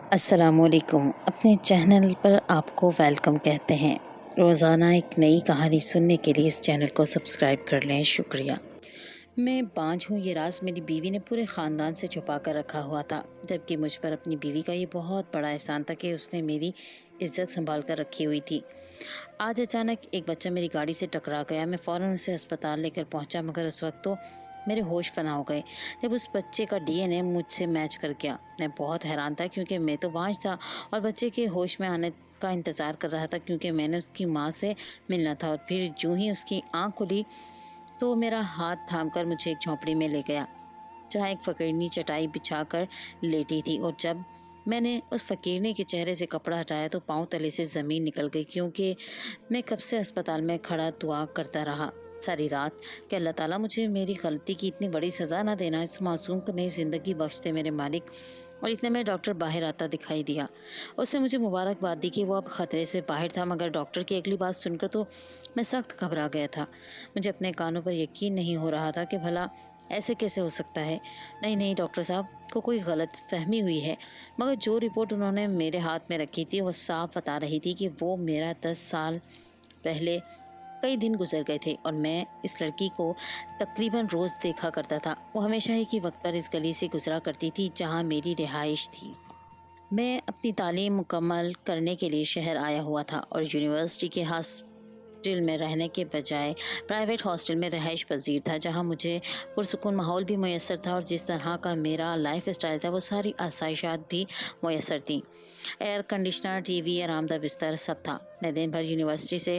السلام علیکم، اپنے چینل پر آپ کو ویلکم کہتے ہیں۔ روزانہ ایک نئی کہانی سننے کے لیے اس چینل کو سبسکرائب کر لیں، شکریہ۔ میں بانجھ ہوں، یہ راز میری بیوی نے پورے خاندان سے چھپا کر رکھا ہوا تھا، جبکہ مجھ پر اپنی بیوی کا یہ بہت بڑا احسان تھا کہ اس نے میری عزت سنبھال کر رکھی ہوئی تھی۔ آج اچانک ایک بچہ میری گاڑی سے ٹکرا گیا۔ میں فوراً اسے اسپتال لے کر پہنچا، مگر اس وقت تو میرے ہوش فنا ہو گئے جب اس بچے کا ڈی این اے مجھ سے میچ کر گیا۔ میں بہت حیران تھا کیونکہ میں تو بانجھ تھا اور بچے کے ہوش میں آنے کا انتظار کر رہا تھا، کیونکہ میں نے اس کی ماں سے ملنا تھا۔ اور پھر جوں ہی اس کی آنکھ کھلی تو میرا ہاتھ تھام کر مجھے ایک جھونپڑی میں لے گیا، جہاں ایک فقیرنی چٹائی بچھا کر لیٹی تھی۔ اور جب میں نے اس فقیرنی کے چہرے سے کپڑا ہٹایا تو پاؤں تلے سے زمین نکل گئی، کیونکہ میں کب سے اسپتال میں کھڑا دعا کرتا رہا ساری رات کہ اللہ تعالیٰ مجھے میری غلطی کی اتنی بڑی سزا نہ دینا، اس معصوم کو نئی زندگی بخش دے میرے مالک۔ اور اتنے میں ڈاکٹر باہر آتا دکھائی دیا۔ اس نے مجھے مبارکباد دی کہ وہ اب خطرے سے باہر تھا، مگر ڈاکٹر کی اگلی بات سن کر تو میں سخت گھبرا گیا تھا۔ مجھے اپنے کانوں پر یقین نہیں ہو رہا تھا کہ بھلا ایسے کیسے ہو سکتا ہے۔ نہیں ڈاکٹر صاحب کو کوئی غلط فہمی ہوئی ہے، مگر جو رپورٹ انہوں نے میرے ہاتھ میں رکھی تھی وہ صاف بتا رہی تھی کہ وہ میرا 10 سال پہلے کئی دن گزر گئے تھے اور میں اس لڑکی کو تقریباً روز دیکھا کرتا تھا۔ وہ ہمیشہ ہی کی وقت پر اس گلی سے گزرا کرتی تھی جہاں میری رہائش تھی۔ میں اپنی تعلیم مکمل کرنے کے لیے شہر آیا ہوا تھا اور یونیورسٹی کے ہاسٹل میں رہنے کے بجائے پرائیویٹ ہاسٹل میں رہائش پذیر تھا، جہاں مجھے پرسکون ماحول بھی میسر تھا اور جس طرح کا میرا لائف اسٹائل تھا وہ ساری آسائشات بھی میسر تھیں۔ ایئر کنڈیشنر، ٹی وی، آرام دہ بستر، سب تھا۔ میں دن بھر یونیورسٹی سے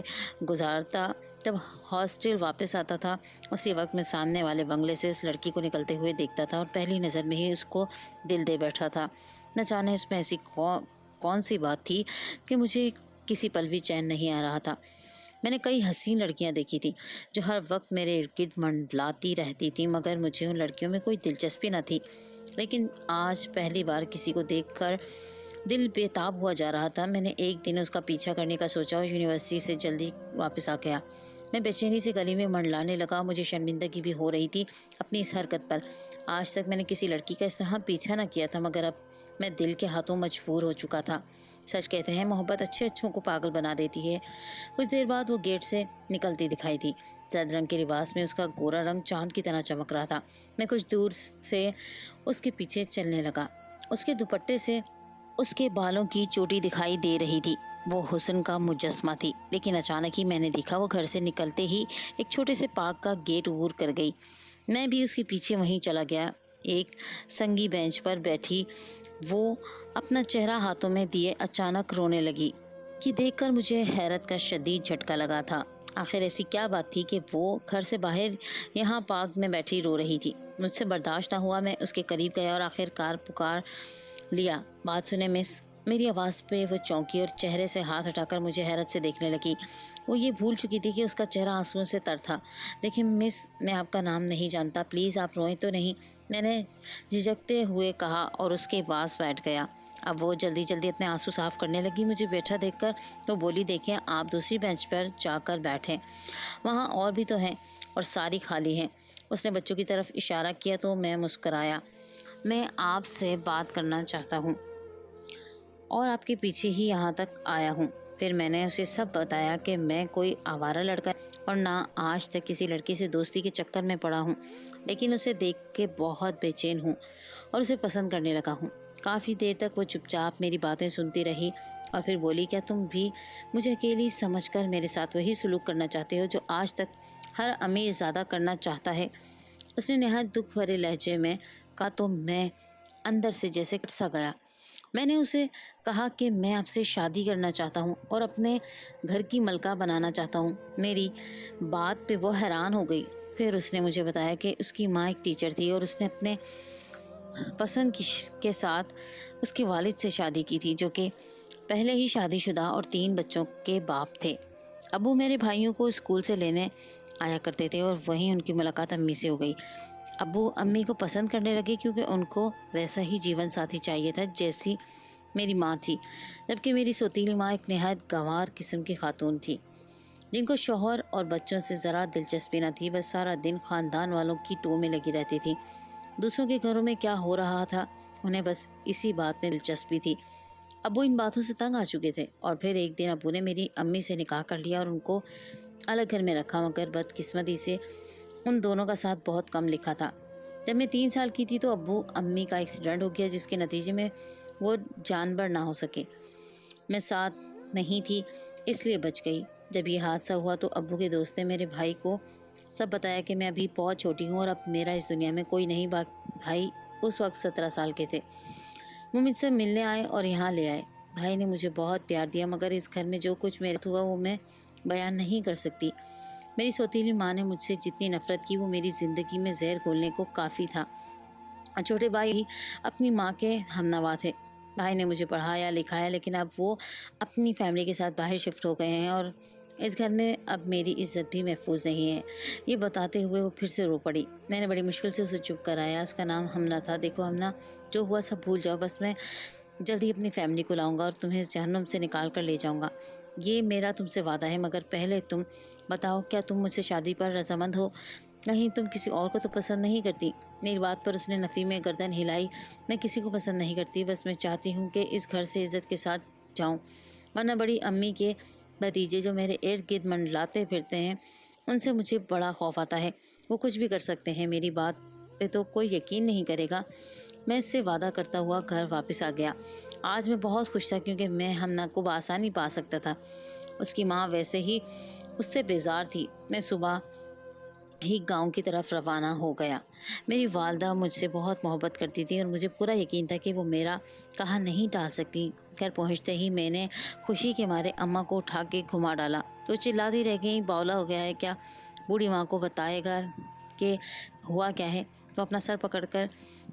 گزارتا، جب ہاسٹل واپس آتا تھا اسی وقت میں سامنے والے بنگلے سے اس لڑکی کو نکلتے ہوئے دیکھتا تھا اور پہلی نظر میں ہی اس کو دل دے بیٹھا تھا۔ نہ جانے اس میں ایسی کون سی بات تھی کہ مجھے کسی پل بھی چین نہیں آ رہا تھا۔ میں نے کئی حسین لڑکیاں دیکھی تھیں جو ہر وقت میرے ارد گرد منڈلاتی رہتی تھیں، مگر مجھے ان لڑکیوں میں کوئی دلچسپی نہ تھی۔ لیکن آج پہلی بار کسی کو دیکھ کر دل بے تاب ہوا جا رہا تھا۔ میں نے ایک دن اس کا پیچھا کرنے کا سوچا اور یونیورسٹی سے جلدی واپس آ گیا۔ میں بے چینی سے گلی میں منڈلانے لگا، مجھے شرمندگی بھی ہو رہی تھی اپنی اس حرکت پر۔ آج تک میں نے کسی لڑکی کا اس طرح پیچھا نہ کیا تھا، مگر اب میں دل کے ہاتھوں مجبور ہو چکا تھا۔ سچ کہتے ہیں محبت اچھوں کو پاگل بنا دیتی ہے۔ کچھ دیر بعد وہ گیٹ سے نکلتی دکھائی دی۔ زرد رنگ کے لباس میں اس کا گورا رنگ چاند کی طرح چمک رہا تھا۔ میں کچھ دور سے اس کے پیچھے چلنے لگا۔ اس کے دوپٹے سے اس کے بالوں کی چوٹی دکھائی دے رہی تھی۔ وہ حسن کا مجسمہ تھی، لیکن اچانک ہی میں نے دیکھا وہ گھر سے نکلتے ہی ایک چھوٹے سے پارک کا گیٹ عبور کر گئی۔ میں بھی اس کے پیچھے وہیں چلا گیا۔ ایک سنگی بینچ پر بیٹھی وہ اپنا چہرہ ہاتھوں میں دیے اچانک رونے لگی کہ دیکھ کر مجھے حیرت کا شدید جھٹکا لگا تھا۔ آخر ایسی کیا بات تھی کہ وہ گھر سے باہر یہاں پارک میں بیٹھی رو رہی تھی؟ مجھ سے برداشت نہ ہوا، میں اس کے قریب گیا اور آخر کار پکار لیا، بات سنے مس۔ میری آواز پہ وہ چونکی اور چہرے سے ہاتھ ہٹا کر مجھے حیرت سے دیکھنے لگی۔ وہ یہ بھول چکی تھی کہ اس کا چہرہ آنسوؤں سے تر تھا۔ دیکھیں مس، میں آپ کا نام نہیں جانتا، پلیز آپ روئیں تو نہیں، میں نے جھجکتے ہوئے کہا اور اس کے پاس بیٹھ گیا۔ اب وہ جلدی اپنے آنسو صاف کرنے لگی۔ مجھے بیٹھا دیکھ کر وہ بولی، دیکھیں آپ دوسری بینچ پر جا کر بیٹھیں، وہاں اور بھی تو ہیں اور ساری خالی ہیں۔ اس نے بچوں کی طرف اشارہ کیا تو میں مسکرایا۔ میں آپ سے بات کرنا چاہتا ہوں اور آپ کے پیچھے ہی یہاں تک آیا ہوں۔ پھر میں نے اسے سب بتایا کہ میں کوئی آوارہ لڑکا اور نہ آج تک کسی لڑکی سے دوستی کے چکر میں پڑا ہوں، لیکن اسے دیکھ کے بہت بے چین ہوں اور اسے پسند کرنے لگا ہوں۔ کافی دیر تک وہ چپ چاپ میری باتیں سنتی رہی اور پھر بولی، کیا تم بھی مجھے اکیلی سمجھ کر میرے ساتھ وہی سلوک کرنا چاہتے ہو جو آج تک ہر امیر زادہ کرنا چاہتا ہے؟ اس نے نہایت دکھ بھرے لہجے میں کہا تو میں اندر سے جیسے کٹ سا گیا۔ میں نے اسے کہا کہ میں آپ سے شادی کرنا چاہتا ہوں اور اپنے گھر کی ملکہ بنانا چاہتا ہوں۔ میری بات پہ وہ حیران ہو گئی۔ پھر اس نے مجھے بتایا کہ اس کی ماں ایک ٹیچر تھی اور اس نے اپنے پسند کے ساتھ اس کے والد سے شادی کی تھی، جو کہ پہلے ہی شادی شدہ اور 3 بچوں کے باپ تھے۔ ابو میرے بھائیوں کو اسکول سے لینے آیا کرتے تھے اور وہیں ان کی ملاقات امی سے ہو گئی۔ ابو امی کو پسند کرنے لگے کیونکہ ان کو ویسا ہی جیون ساتھی چاہیے تھا جیسی میری ماں تھی، جبکہ میری سوتیلی ماں ایک نہایت گنوار قسم کی خاتون تھی جن کو شوہر اور بچوں سے ذرا دلچسپی نہ تھی، بس سارا دن خاندان والوں کی ٹو میں لگی رہتی تھی۔ دوسروں کے گھروں میں کیا ہو رہا تھا انہیں بس اسی بات میں دلچسپی تھی۔ ابو ان باتوں سے تنگ آ چکے تھے اور پھر ایک دن ابو نے میری امی سے نکاح کر لیا اور ان کو الگ گھر میں رکھا، مگر بدقسمتی سے ان دونوں کا ساتھ بہت کم لکھا تھا۔ جب میں 3 سال کی تھی تو ابو امی کا ایکسیڈنٹ ہو گیا، جس کے نتیجے میں وہ جانبر نہ ہو سکے۔ میں ساتھ نہیں تھی اس لیے بچ گئی۔ جب یہ حادثہ ہوا تو ابو کے دوست نے میرے بھائی کو سب بتایا کہ میں ابھی بہت چھوٹی ہوں اور اب میرا اس دنیا میں کوئی نہیں۔ بھائی اس وقت 17 سال کے تھے۔ وہ مجھ سے ملنے آئے اور یہاں لے آئے۔ بھائی نے مجھے بہت پیار دیا، مگر اس گھر میں جو کچھ میرے ہوا وہ میں بیان نہیں کر سکتی۔ میری سوتیلی ماں نے مجھ سے جتنی نفرت کی وہ میری زندگی میں زہر گھولنے کو کافی تھا۔ چھوٹے بھائی ہی اپنی ماں کے ہمنوا تھے۔ بھائی نے مجھے پڑھایا لکھایا، لیکن اب وہ اپنی فیملی کے ساتھ باہر شفٹ ہو گئے ہیں اور اس گھر میں اب میری عزت بھی محفوظ نہیں ہے۔ یہ بتاتے ہوئے وہ پھر سے رو پڑی۔ میں نے بڑی مشکل سے اسے چپ کرایا۔ اس کا نام ہمنا تھا۔ دیکھو ہمنا، جو ہوا سب بھول جاؤ، بس میں جلدی اپنی فیملی کو لاؤں گا اور تمہیں اس جہنم سے نکال کر لے جاؤں گا، یہ میرا تم سے وعدہ ہے۔ مگر پہلے تم بتاؤ، کیا تم مجھ سے شادی پر رضامند ہو؟ کہیں تم کسی اور کو تو پسند نہیں کرتی؟ میری بات پر اس نے نفی میں گردن ہلائی۔ میں کسی کو پسند نہیں کرتی، بس میں چاہتی ہوں کہ اس گھر سے عزت کے ساتھ جاؤں، ورنہ بڑی امی کے بھتیجے جو میرے ارد گرد منڈلاتے پھرتے ہیں ان سے مجھے بڑا خوف آتا ہے۔ وہ کچھ بھی کر سکتے ہیں، میری بات پہ تو کوئی یقین نہیں کرے گا۔ میں اس سے وعدہ کرتا ہوا گھر واپس آ گیا۔ آج میں بہت خوش تھا کیونکہ میں ہمنا کو بآسانی پا سکتا تھا۔ اس کی ماں ویسے ہی اس سے بیزار تھی۔ میں صبح ہی گاؤں کی طرف روانہ ہو گیا۔ میری والدہ مجھ سے بہت محبت کرتی تھی اور مجھے پورا یقین تھا کہ وہ میرا کہا نہیں ٹال سکتی۔ گھر پہنچتے ہی میں نے خوشی کے مارے اماں کو اٹھا کے گھما ڈالا تو چلاتی رہ گئی، باولا ہو گیا ہے کیا؟ بوڑھی ماں کو بتائے گا کہ ہوا کیا ہے؟ تو اپنا سر پکڑ کر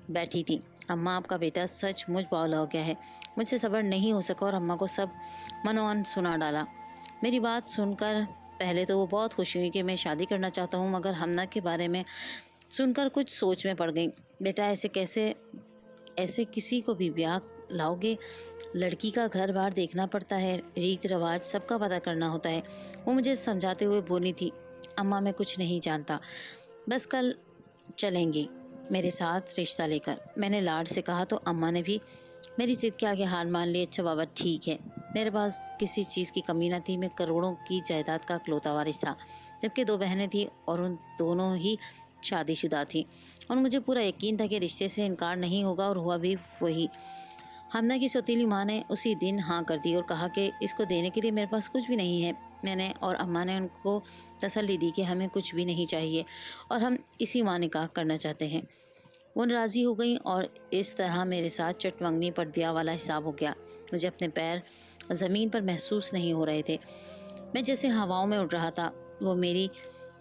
بیٹھی تھی۔ اماں، آپ کا بیٹا سچ مجھ باولا ہو گیا ہے۔ مجھ سے صبر نہیں ہو سکا اور اماں کو سب منوان سنا ڈالا۔ میری بات سن کر پہلے تو وہ بہت خوشی ہوئی کہ میں شادی کرنا چاہتا ہوں، مگر ہمنا کے بارے میں سن کر کچھ سوچ میں پڑ گئی۔ بیٹا ایسے کسی کو بھی بیاہ لاؤ گے؟ لڑکی کا گھر بار دیکھنا پڑتا ہے، ریت رواج سب کا پتہ کرنا ہوتا ہے۔ وہ مجھے سمجھاتے ہوئے بولی تھی، اماں میں کچھ نہیں جانتا، بس کل چلیں گی میرے ساتھ رشتہ لے کر۔ میں نے لاڈ سے کہا تو اماں نے بھی میری ضد کے آگے ہار مان لی۔ اچھا بابا ٹھیک ہے۔ میرے پاس کسی چیز کی کمی نہ تھی۔ میں کروڑوں کی جائیداد کا اکلوتا وارث تھا، جبکہ 2 بہنیں تھیں اور ان دونوں ہی شادی شدہ تھیں، اور مجھے پورا یقین تھا کہ رشتے سے انکار نہیں ہوگا، اور ہوا بھی وہی۔ ہمنا کی سوتیلی ماں نے اسی دن ہاں کر دی اور کہا کہ اس کو دینے کے لیے میرے پاس کچھ بھی نہیں ہے۔ میں نے اور اماں نے ان کو تسلی دی کہ ہمیں کچھ بھی نہیں چاہیے اور ہم اسی ماں نکاح کرنا چاہتے ہیں۔ وہ راضی ہو گئیں اور اس طرح میرے ساتھ چٹ منگنی پر بیاہ والا حساب ہو گیا۔ مجھے اپنے پیر زمین پر محسوس نہیں ہو رہے تھے، میں جیسے ہواؤں میں اڑ رہا تھا۔ وہ میری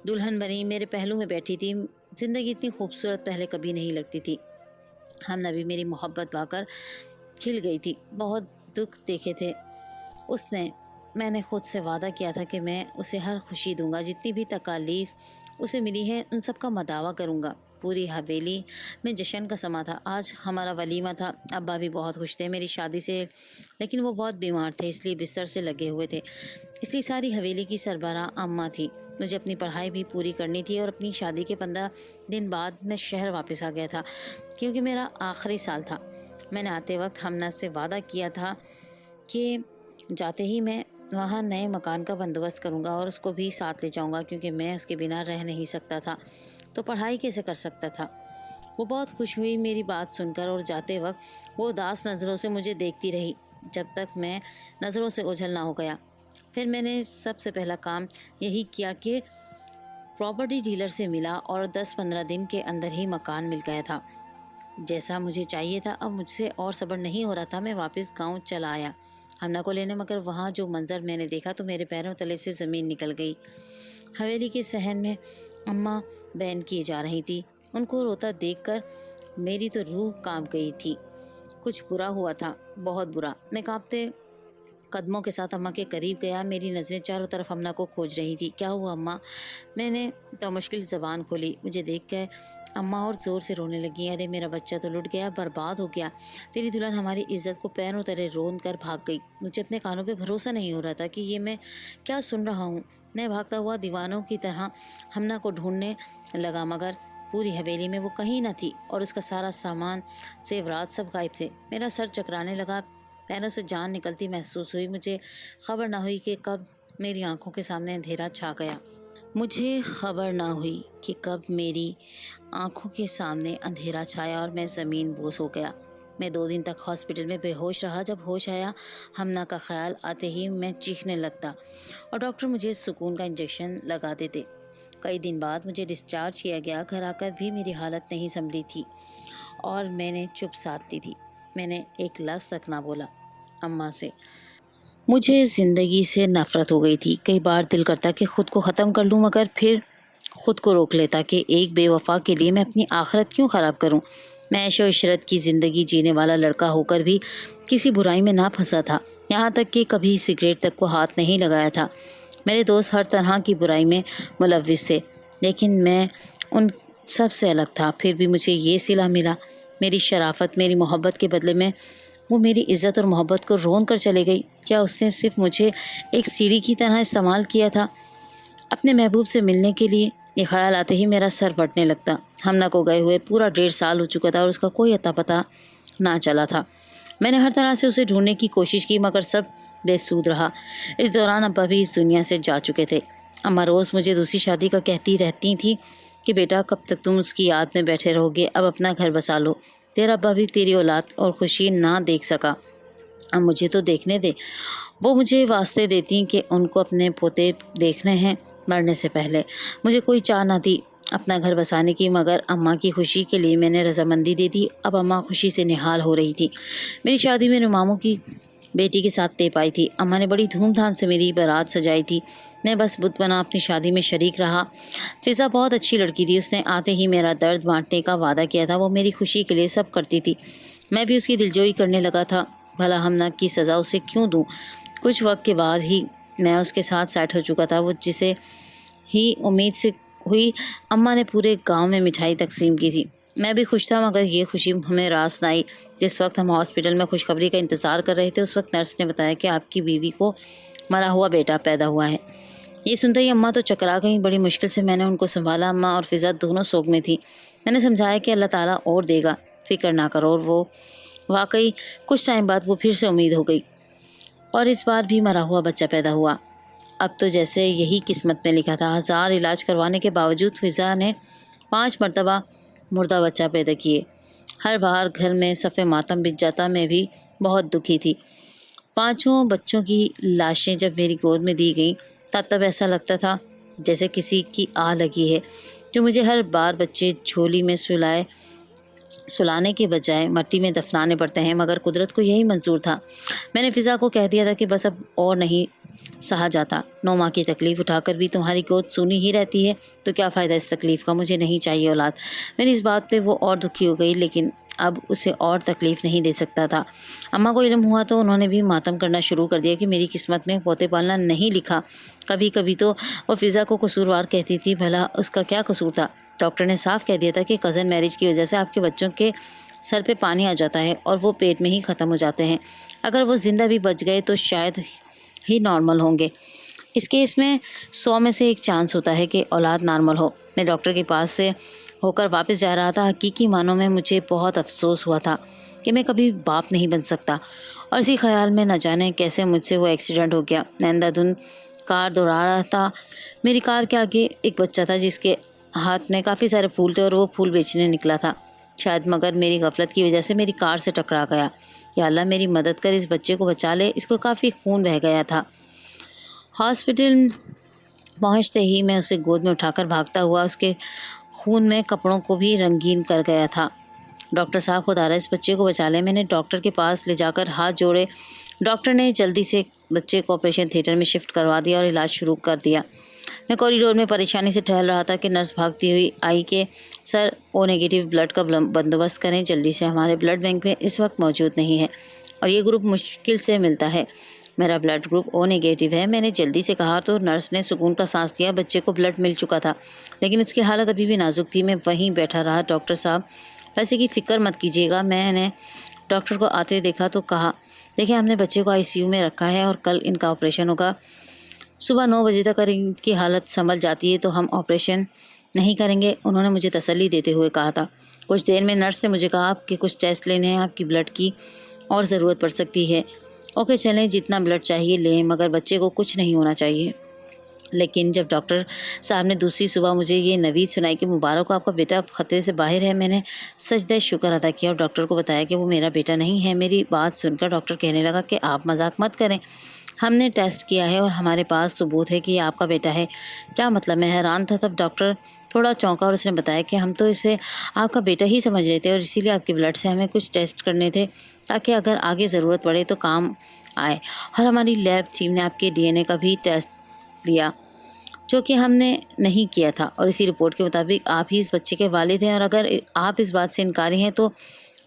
دلہن بنی میرے پہلو میں بیٹھی تھی۔ زندگی اتنی خوبصورت پہلے کبھی نہیں لگتی تھی۔ ہم بھی میری محبت پا کر کھل گئی تھی۔ بہت دکھ دیکھے تھے اس نے۔ میں نے خود سے وعدہ کیا تھا کہ میں اسے ہر خوشی دوں گا، جتنی بھی تکالیف اسے ملی ہے ان سب کا مداوع کروں گا۔ پوری حویلی میں جشن کا سما تھا۔ آج ہمارا ولیمہ تھا۔ ابا بھی بہت خوش تھے میری شادی سے، لیکن وہ بہت بیمار تھے، اس لیے بستر سے لگے ہوئے تھے۔ اس لیے ساری حویلی کی سربراہ اماں تھی۔ مجھے اپنی پڑھائی بھی پوری کرنی تھی اور اپنی شادی کے 15 دن بعد میں شہر واپس آ گیا تھا، کیونکہ میرا آخری سال تھا۔ میں نے آتے وقت ہمنا سے وعدہ کیا تھا کہ جاتے ہی میں وہاں نئے مکان کا بندوبست کروں گا اور اس کو بھی ساتھ لے جاؤں گا، کیونکہ میں اس کے بنا رہ نہیں سکتا تھا تو پڑھائی کیسے کر سکتا تھا۔ وہ بہت خوش ہوئی میری بات سن کر، اور جاتے وقت وہ اداس نظروں سے مجھے دیکھتی رہی جب تک میں نظروں سے اوجھل نہ ہو گیا۔ پھر میں نے سب سے پہلا کام یہی کیا کہ پراپرٹی ڈیلر سے ملا اور 10-15 دن کے اندر ہی مکان مل گیا تھا جیسا مجھے چاہیے تھا۔ اب مجھ سے اور صبر نہیں ہو رہا تھا۔ میں واپس گاؤں چلا آیا ہمنا کو لینے، مگر وہاں جو منظر میں نے دیکھا تو میرے پیروں تلے سے زمین نکل گئی۔ حویلی کے صحن میں اماں بین کیے جا رہی تھی۔ ان کو روتا دیکھ کر میری تو روح کانپ گئی تھی۔ کچھ برا ہوا تھا، بہت برا۔ میں کانپتے قدموں کے ساتھ اماں کے قریب گیا۔ میری نظریں چاروں طرف اماں کو کھوج رہی تھی۔ کیا ہوا اماں؟ میں نے تو مشکل زبان کھولی۔ مجھے دیکھ کے اماں اور زور سے رونے لگی۔ ارے میرا بچہ تو لٹ گیا، برباد ہو گیا۔ تیری دلہن ہماری عزت کو پیروں تلے رون کر بھاگ گئی۔ مجھے اپنے کانوں پہ بھروسہ نہیں ہو رہا تھا کہ یہ میں کیا سن رہا ہوں۔ میں بھاگتا ہوا دیوانوں کی طرح ہمنا کو ڈھونڈنے لگا، مگر پوری حویلی میں وہ کہیں نہ تھی اور اس کا سارا سامان زیورات سب غائب تھے۔ میرا سر چکرانے لگا، پیروں سے جان نکلتی محسوس ہوئی۔ مجھے خبر نہ ہوئی کہ کب میری آنکھوں کے سامنے اندھیرا چھا گیا۔ مجھے خبر نہ ہوئی کہ کب میری آنکھوں کے سامنے اندھیرا چھایا اور میں زمین بوس ہو گیا۔ میں 2 دن تک ہاسپٹل میں بے ہوش رہا۔ جب ہوش آیا، ہمنا کا خیال آتے ہی میں چیخنے لگتا اور ڈاکٹر مجھے سکون کا انجیکشن لگا دیتے۔ کئی دن بعد مجھے ڈسچارج کیا گیا۔ گھر آ کر بھی میری حالت نہیں سنبھلی تھی اور میں نے چپ سادھ لی تھی۔ میں نے ایک لفظ تک نہ بولا اماں سے۔ مجھے زندگی سے نفرت ہو گئی تھی۔ کئی بار دل کرتا کہ خود کو ختم کر لوں، مگر پھر خود کو روک لیتا کہ ایک بے وفا کے لیے میں اپنی آخرت کیوں خراب کروں۔ میں عیش و عشرت کی زندگی جینے والا لڑکا ہو کر بھی کسی برائی میں نہ پھنسا تھا، یہاں تک کہ کبھی سگریٹ تک کو ہاتھ نہیں لگایا تھا۔ میرے دوست ہر طرح کی برائی میں ملوث تھے، لیکن میں ان سب سے الگ تھا۔ پھر بھی مجھے یہ صلہ ملا۔ میری شرافت، میری محبت کے بدلے میں وہ میری عزت اور محبت کو رون کر چلے گئی۔ کیا اس نے صرف مجھے ایک سیڑھی کی طرح استعمال کیا تھا اپنے محبوب سے ملنے کے لیے؟ یہ خیال آتے ہی میرا سر پھٹنے لگتا۔ ہمنا کو گئے ہوئے پورا 1.5 سال ہو چکا تھا اور اس کا کوئی اتا پتہ نہ چلا تھا۔ میں نے ہر طرح سے اسے ڈھونڈنے کی کوشش کی، مگر سب بے سود رہا۔ اس دوران ابا بھی اس دنیا سے جا چکے تھے۔ اماں روز مجھے دوسری شادی کا کہتی رہتی تھی کہ بیٹا کب تک تم اس کی یاد میں بیٹھے رہو گے، اب اپنا گھر بسا لو۔ تیرا ابا بھی تیری اولاد اور خوشی نہ دیکھ سکا، اب مجھے تو دیکھنے دے۔ وہ مجھے واسطے دیتی کہ ان کو اپنے پوتے دیکھنے ہیں مرنے سے پہلے۔ مجھے کوئی چاہ نہ تھی اپنا گھر بسانے کی، مگر اماں کی خوشی کے لیے میں نے رضامندی دے دی۔ اب اماں خوشی سے نہال ہو رہی تھی۔ میری شادی میرے ماموں کی بیٹی کے ساتھ طے پائی تھی۔ اماں نے بڑی دھوم دھام سے میری بارات سجائی تھی۔ میں بس بت بنا اپنی شادی میں شریک رہا۔ فضا بہت اچھی لڑکی تھی۔ اس نے آتے ہی میرا درد بانٹنے کا وعدہ کیا تھا۔ وہ میری خوشی کے لیے سب کرتی تھی۔ میں بھی اس کی دلجوئی کرنے لگا تھا۔ بھلا ہمنا کی سزا اسے کیوں دوں؟ کچھ وقت کے بعد ہی میں اس کے ساتھ سیٹ ہو چکا تھا۔ وہ جسے ہی امید سے ہوئی، اماں نے پورے گاؤں میں مٹھائی تقسیم کی تھی۔ میں بھی خوش تھا، مگر یہ خوشی ہمیں راس نہ آئی۔ جس وقت ہم ہاسپٹل میں خوشخبری کا انتظار کر رہے تھے، اس وقت نرس نے بتایا کہ آپ کی بیوی کو مرا ہوا بیٹا پیدا ہوا ہے۔ یہ سنتے ہی اماں تو چکرا گئیں۔ بڑی مشکل سے میں نے ان کو سنبھالا۔ اماں اور فضا دونوں سوگ میں تھی۔ میں نے سمجھایا کہ اللہ تعالیٰ اور دے گا، فکر نہ کرو، اور وہ واقعی کچھ ٹائم بعد وہ پھر سے امید ہو گئی اور اس بار بھی مرا ہوا بچہ پیدا ہوا۔ اب تو جیسے یہی قسمت میں لکھا تھا۔ 1000 علاج کروانے کے باوجود فضا نے 5 مرتبہ مردہ بچہ پیدا کیے۔ ہر بار گھر میں صف ماتم بچھ جاتا۔ میں بھی بہت دکھی تھی۔ 5 بچوں کی لاشیں جب میری گود میں دی گئیں، تب ایسا لگتا تھا جیسے کسی کی آہ لگی ہے، جو مجھے ہر بار بچے جھولی میں سلانے کے بجائے مٹی میں دفنانے پڑتے ہیں، مگر قدرت کو یہی منظور تھا۔ میں نے فضا کو کہہ دیا تھا کہ بس اب اور نہیں سہا جاتا۔ 9 ماہ کی تکلیف اٹھا کر بھی تمہاری گود سونی ہی رہتی ہے، تو کیا فائدہ اس تکلیف کا؟ مجھے نہیں چاہیے اولاد۔ میری اس بات پہ وہ اور دکھی ہو گئی، لیکن اب اسے اور تکلیف نہیں دے سکتا تھا۔ اماں کو علم ہوا تو انہوں نے بھی ماتم کرنا شروع کر دیا کہ میری قسمت میں پوتے پالنا نہیں لکھا۔ کبھی کبھی تو وہ فضا کو قصوروار کہتی تھی۔ بھلا اس کا کیا قصور تھا؟ ڈاکٹر نے صاف کہہ دیا تھا کہ کزن میرج کی وجہ سے آپ کے بچوں کے سر پہ پانی آ جاتا ہے اور وہ پیٹ میں ہی ختم ہو جاتے ہیں۔ اگر وہ زندہ بھی بچ گئے تو شاید ہی نارمل ہوں گے۔ اس کیس میں 100 میں سے 1 چانس ہوتا ہے کہ اولاد نارمل ہو۔ میں ڈاکٹر کے پاس سے ہو کر واپس جا رہا تھا۔ حقیقی معنوں میں مجھے بہت افسوس ہوا تھا کہ میں کبھی باپ نہیں بن سکتا، اور اسی خیال میں نہ جانے کیسے مجھ سے وہ ایکسیڈنٹ ہو گیا۔ نیندہ دھن کار دوڑا رہا تھا۔ میری کار کے آگے ایک بچہ تھا جس کے ہاتھ میں کافی سارے پھول تھے اور وہ پھول بیچنے نکلا تھا شاید، مگر میری غفلت کی وجہ سے میری کار سے ٹکرا گیا۔ یا اللہ میری مدد کر، اس بچے کو بچا لے، اس کو کافی خون بہہ گیا تھا۔ ہاسپٹل پہنچتے ہی میں اسے گود میں اٹھا کر بھاگتا ہوا اس کے خون میں کپڑوں کو بھی رنگین کر گیا تھا۔ ڈاکٹر صاحب خدا رہا اس بچے کو بچا لیں۔ میں نے ڈاکٹر کے پاس لے جا کر ہاتھ جوڑے۔ ڈاکٹر نے جلدی سے بچے کو آپریشن تھیٹر میں شفٹ کروا دیا اور علاج شروع کر دیا۔ میں کوریڈور میں پریشانی سے ٹہل رہا تھا کہ نرس بھاگتی ہوئی آئی کہ سر O- بلڈ کا بندوبست کریں جلدی سے، ہمارے بلڈ بینک میں اس وقت موجود نہیں ہے اور یہ گروپ مشکل سے ملتا ہے۔ میرا بلڈ گروپ O- ہے۔ میں نے جلدی سے کہا تو نرس نے سکون کا سانس دیا۔ بچے کو بلڈ مل چکا تھا، لیکن اس کی حالت ابھی بھی نازک تھی۔ میں وہیں بیٹھا رہا۔ ڈاکٹر صاحب پیسے کی فکر مت کیجیے گا۔ میں نے ڈاکٹر کو آتے دیکھا تو کہا، دیکھیں ہم نے بچے کو ICU میں رکھا ہے اور کل ان کا آپریشن ہوگا۔ صبح 9 بجے تک اگر ان کی حالت سنبھل جاتی ہے تو ہم آپریشن نہیں کریں گے، انہوں نے مجھے تسلی دیتے ہوئے کہا تھا۔ کچھ دیر میں نرس نے مجھے کہا آپ کے کچھ ٹیسٹ لینے ہیں، آپ کی بلڈ کی اور ضرورت پڑ سکتی ہے۔ اوکے چلیں، جتنا بلڈ چاہیے لیں، مگر بچے کو کچھ نہیں ہونا چاہیے۔ لیکن جب ڈاکٹر صاحب نے دوسری صبح مجھے یہ نوید سنائی کہ مبارک ہو، آپ کا بیٹا اب خطرے سے باہر ہے، میں نے سجدہ شکر ادا کیا اور ڈاکٹر کو بتایا کہ وہ میرا بیٹا نہیں ہے۔ میری بات سن کر ڈاکٹر کہنے لگا کہ آپ مذاق مت کریں، ہم نے ٹیسٹ کیا ہے اور ہمارے پاس ثبوت ہے کہ یہ آپ کا بیٹا ہے۔ کیا مطلب؟ میں حیران تھا۔ تب ڈاکٹر تھوڑا چونکا اور اس نے بتایا کہ ہم تو اسے آپ کا بیٹا ہی سمجھ رہے تھے اور اسی لیے آپ کے بلڈ سے ہمیں کچھ ٹیسٹ کرنے تھے تاکہ اگر آگے ضرورت پڑے تو کام آئے۔ اور ہماری لیب ٹیم نے آپ کے ڈی این اے کا بھی ٹیسٹ لیا جو کہ ہم نے نہیں کیا تھا، اور اسی رپورٹ کے مطابق آپ ہی اس بچے کے والد ہیں۔ اور اگر آپ اس بات سے انکاری ہیں تو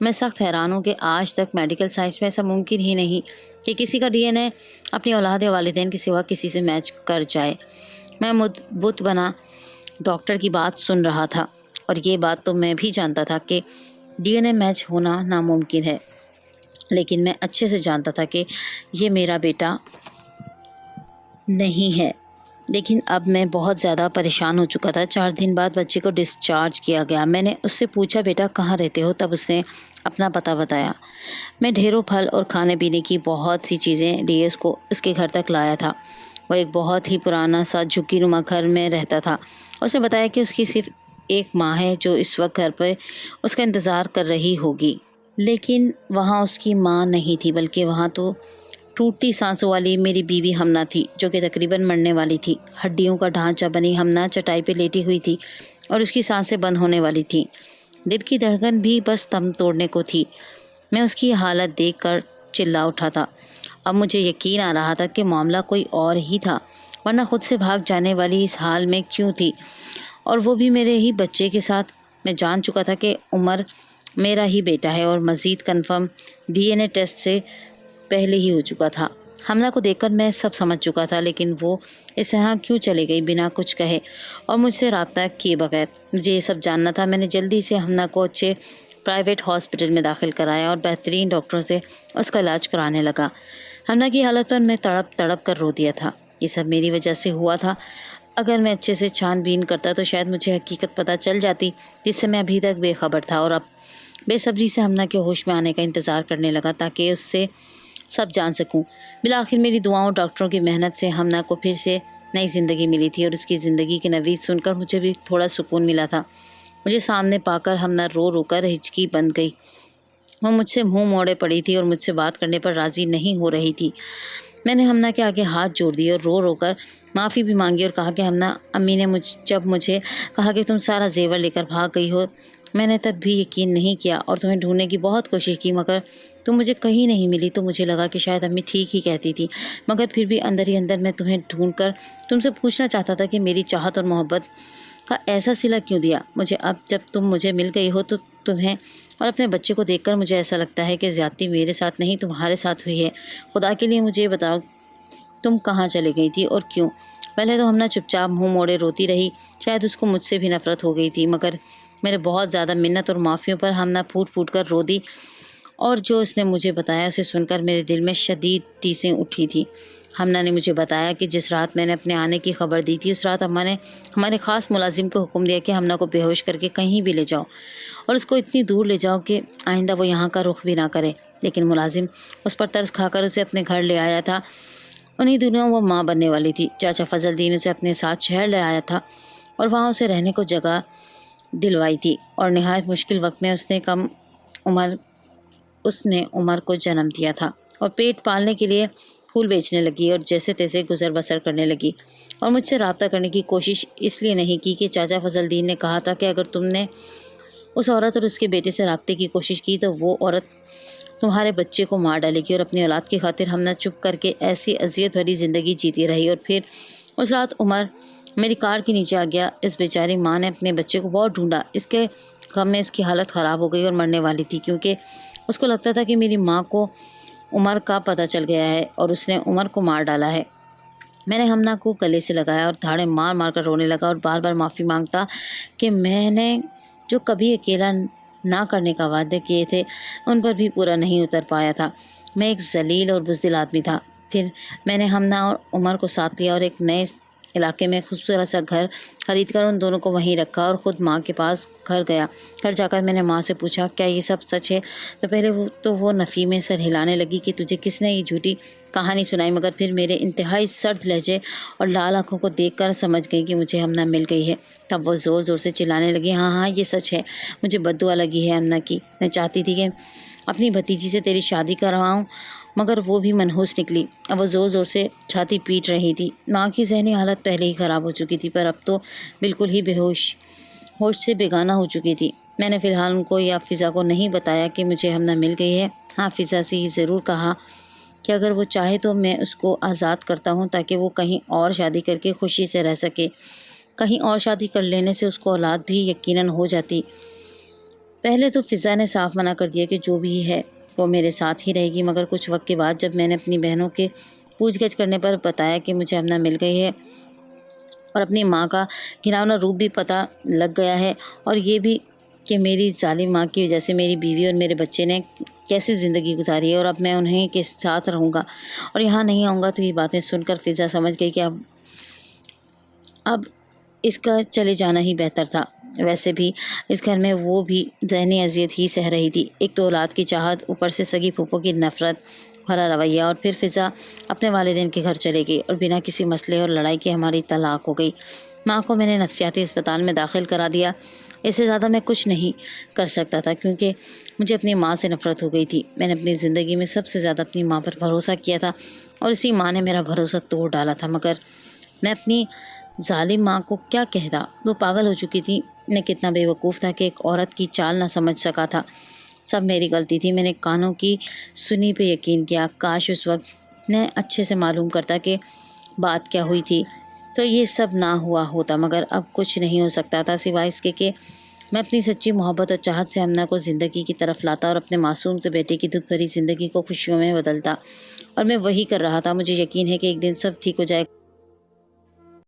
میں سخت حیران ہوں کہ آج تک میڈیکل سائنس میں ایسا ممکن ہی نہیں کہ کسی کا ڈی این اے اپنی اولاد یا والدین کے سوا کسی سے میچ کر جائے۔ میں بت بنا ڈاکٹر کی بات سن رہا تھا، اور یہ بات تو میں بھی جانتا تھا کہ ڈی این اے میچ ہونا ناممکن ہے، لیکن میں اچھے سے جانتا تھا کہ یہ میرا بیٹا نہیں ہے۔ لیکن اب میں بہت زیادہ پریشان ہو چکا تھا۔ 4 دن بعد بچے کو ڈسچارج کیا گیا۔ میں نے اس سے پوچھا بیٹا کہاں رہتے ہو؟ تب اس نے اپنا پتہ بتایا۔ میں ڈھیروں پھل اور کھانے پینے کی بہت سی چیزیں لیے اس کے گھر تک لایا تھا۔ وہ ایک بہت ہی پرانا سا جھکی نما گھر میں رہتا تھا۔ اس نے بتایا کہ اس کی صرف ایک ماں ہے جو اس وقت گھر پہ اس کا انتظار کر رہی ہوگی، لیکن وہاں اس کی ماں نہیں تھی، بلکہ وہاں تو ٹوٹتی سانسوں والی میری بیوی ہمنا تھی جو کہ تقریباً مرنے والی تھی۔ ہڈیوں کا ڈھانچہ بنی ہمنا چٹائی پہ لیٹی ہوئی تھی اور اس کی سانسیں بند ہونے والی تھیں۔ دل کی دھڑکن بھی بس دم توڑنے کو تھی۔ میں اس کی حالت دیکھ کر چلا اٹھا تھا۔ اب مجھے یقین آ رہا تھا کہ معاملہ کوئی اور ہی تھا، ورنہ خود سے بھاگ جانے والی اس حال میں کیوں تھی، اور وہ بھی میرے ہی بچے کے ساتھ۔ میں جان چکا تھا کہ عمر میرا ہی بیٹا ہے، اور مزید confirm D N A test سے پہلے ہی ہو چکا تھا۔ حملہ کو دیکھ کر میں سب سمجھ چکا تھا، لیکن وہ اس طرح کیوں چلے گئی بنا کچھ کہے اور مجھ سے رابطہ کیے بغیر؟ مجھے یہ سب جاننا تھا۔ میں نے جلدی سے حملہ کو اچھے پرائیویٹ ہاسپٹل میں داخل کرایا اور بہترین ڈاکٹروں سے اس کا علاج کرانے لگا۔ حملہ کی حالت پر میں تڑپ تڑپ کر رو دیا تھا۔ یہ سب میری وجہ سے ہوا تھا۔ اگر میں اچھے سے چھان بین کرتا تو شاید مجھے حقیقت پتہ چل جاتی، جس سے میں ابھی تک بے خبر تھا، اور اب بے صبری سے حملہ کے ہوش میں آنے کا انتظار کرنے لگا تاکہ اس سے سب جان سکوں۔ بالآخر میری دعاؤں اور ڈاکٹروں کی محنت سے حمنا کو پھر سے نئی زندگی ملی تھی، اور اس کی زندگی کے نوید سن کر مجھے بھی تھوڑا سکون ملا تھا۔ مجھے سامنے پا کر حمنا رو رو کر ہچکی بن گئی۔ وہ مجھ سے منہ موڑے پڑی تھی اور مجھ سے بات کرنے پر راضی نہیں ہو رہی تھی۔ میں نے حمنا کے آگے ہاتھ جوڑ دیے اور رو رو کر معافی بھی مانگی اور کہا کہ حمنا، امی نے جب مجھے کہا کہ تم سارا زیور لے کر بھاگ گئی ہو، میں نے تب بھی یقین نہیں کیا اور تمہیں ڈھونڈنے کی بہت کوشش کی، مگر تم مجھے کہیں نہیں ملی، تو مجھے لگا کہ شاید امی ٹھیک ہی کہتی تھی، مگر پھر بھی اندر ہی اندر میں تمہیں ڈھونڈ کر تم سے پوچھنا چاہتا تھا کہ میری چاہت اور محبت کا ایسا صلہ کیوں دیا مجھے؟ اب جب تم مجھے مل گئی ہو تو تمہیں اور اپنے بچے کو دیکھ کر مجھے ایسا لگتا ہے کہ زیادتی میرے ساتھ نہیں تمہارے ساتھ ہوئی ہے۔ خدا کے لیے مجھے بتاؤ تم کہاں چلی گئی تھی اور کیوں؟ پہلے تو ہمنا چپ چاپ منہ موڑے روتی رہی، شاید اس کو مجھ سے بھی نفرت ہو گئی تھی، مگر میرے بہت زیادہ منت اور معافیوں پر ہمنا پھوٹ پھوٹ کر رو دی، اور جو اس نے مجھے بتایا اسے سن کر میرے دل میں شدید ٹیسیں اٹھی تھی۔ ہمنا نے مجھے بتایا کہ جس رات میں نے اپنے آنے کی خبر دی تھی، اس رات اماں نے ہمارے خاص ملازم کو حکم دیا کہ ہمنا کو بے ہوش کر کے کہیں بھی لے جاؤ اور اس کو اتنی دور لے جاؤ کہ آئندہ وہ یہاں کا رخ بھی نہ کرے۔ لیکن ملازم اس پر ترس کھا کر اسے اپنے گھر لے آیا تھا۔ انہی دنوں وہ ماں بننے والی تھی۔ چاچا فضل الدین اسے اپنے ساتھ شہر لے آیا تھا اور وہاں اسے رہنے کو جگہ دلوائی تھی، اور نہایت مشکل وقت میں اس نے عمر کو جنم دیا تھا اور پیٹ پالنے کے لیے پھول بیچنے لگی اور جیسے تیسے گزر بسر کرنے لگی، اور مجھ سے رابطہ کرنے کی کوشش اس لیے نہیں کی کہ چاچا فضل الدین نے کہا تھا کہ اگر تم نے اس عورت اور اس کے بیٹے سے رابطے کی کوشش کی تو وہ عورت تمہارے بچے کو مار ڈالے گی، اور اپنی اولاد کی خاطر ہمنا چپ کر کے ایسی اذیت بھری زندگی جیتی رہی۔ اور پھر اس رات عمر میری کار کے نیچے آ گیا۔ اس بیچاری ماں نے اپنے بچے کو بہت ڈھونڈا، اس کے غم میں اس کی حالت خراب ہو گئی اور مرنے والی تھی، کیونکہ اس کو لگتا تھا کہ میری ماں کو عمر کا پتہ چل گیا ہے اور اس نے عمر کو مار ڈالا ہے۔ میں نے ہمنا کو گلے سے لگایا اور دھاڑے مار مار کر رونے لگا اور بار بار معافی مانگتا کہ میں نے جو کبھی اکیلا نہ کرنے کا وعدے کیے تھے ان پر بھی پورا نہیں اتر پایا تھا۔ میں ایک ذلیل اور بزدل آدمی تھا۔ پھر میں نے ہمنا اور عمر کو ساتھ لیا اور ایک نئے علاقے میں خوبصورت سا گھر خرید کر ان دونوں کو وہیں رکھا اور خود ماں کے پاس گھر گیا۔ گھر جا کر میں نے ماں سے پوچھا کیا یہ سب سچ ہے؟ تو پہلے وہ نفی میں سر ہلانے لگی کہ تجھے کس نے یہ جھوٹی کہانی سنائی، مگر پھر میرے انتہائی سرد لہجے اور لال آنکھوں کو دیکھ کر سمجھ گئی کہ مجھے امنہ مل گئی ہے۔ تب وہ زور زور سے چلانے لگی، ہاں ہاں یہ سچ ہے، مجھے بد دعا لگی ہے امنہ کی، میں چاہتی تھی کہ اپنی بھتیجی سے تیری شادی کرواؤں مگر وہ بھی منحوس نکلی۔ اب وہ زور زور سے چھاتی پیٹ رہی تھی۔ ماں کی ذہنی حالت پہلے ہی خراب ہو چکی تھی، پر اب تو بالکل ہی ہوش سے بیگانہ ہو چکی تھی۔ میں نے فی الحال ان کو یا فضا کو نہیں بتایا کہ مجھے امنہ مل گئی ہے۔ ہاں فضا سے یہ ضرور کہا کہ اگر وہ چاہے تو میں اس کو آزاد کرتا ہوں تاکہ وہ کہیں اور شادی کر کے خوشی سے رہ سکے۔ کہیں اور شادی کر لینے سے اس کو اولاد بھی یقیناً ہو جاتی۔ پہلے تو فضا نے صاف منع کر دیا کہ جو بھی ہے وہ میرے ساتھ ہی رہے گی، مگر کچھ وقت کے بعد جب میں نے اپنی بہنوں کے پوچھ گچھ کرنے پر بتایا کہ مجھے امنہ مل گئی ہے اور اپنی ماں کا گھناؤنا روپ بھی پتہ لگ گیا ہے، اور یہ بھی کہ میری ظالم ماں کی وجہ سے میری بیوی اور میرے بچے نے کیسی زندگی گزاری ہے اور اب میں انہیں کے ساتھ رہوں گا اور یہاں نہیں آؤں گا، تو یہ باتیں سن کر فضا سمجھ گئی کہ اب اس کا چلے جانا ہی بہتر تھا۔ ویسے بھی اس گھر میں وہ بھی ذہنی اذیت ہی سہ رہی تھی، ایک تو اولاد کی چاہت، اوپر سے سگی پھوپھو کی نفرت بھرا رویہ، اور پھر فضا اپنے والدین کے گھر چلے گئی اور بنا کسی مسئلے اور لڑائی کے ہماری طلاق ہو گئی۔ ماں کو میں نے نفسیاتی اسپتال میں داخل کرا دیا۔ اس سے زیادہ میں کچھ نہیں کر سکتا تھا کیونکہ مجھے اپنی ماں سے نفرت ہو گئی تھی۔ میں نے اپنی زندگی میں سب سے زیادہ اپنی ماں پر بھروسہ کیا تھا اور اسی ماں نے میرا بھروسہ توڑ ڈالا تھا، مگر میں اپنی ظالم ماں کو کیا کہتا، وہ پاگل ہو چکی تھی۔ میں کتنا بے وقوف تھا کہ ایک عورت کی چال نہ سمجھ سکا تھا۔ سب میری غلطی تھی، میں نے کانوں کی سنی پہ یقین کیا۔ کاش اس وقت میں اچھے سے معلوم کرتا کہ بات کیا ہوئی تھی تو یہ سب نہ ہوا ہوتا، مگر اب کچھ نہیں ہو سکتا تھا سوائے اس کے کہ میں اپنی سچی محبت اور چاہت سے امنہ کو زندگی کی طرف لاتا اور اپنے معصوم سے بیٹے کی دکھ بھری زندگی کو خوشیوں میں بدلتا، اور میں وہی کر رہا تھا۔ مجھے یقین ہے کہ ایک دن سب ٹھیک ہو جائے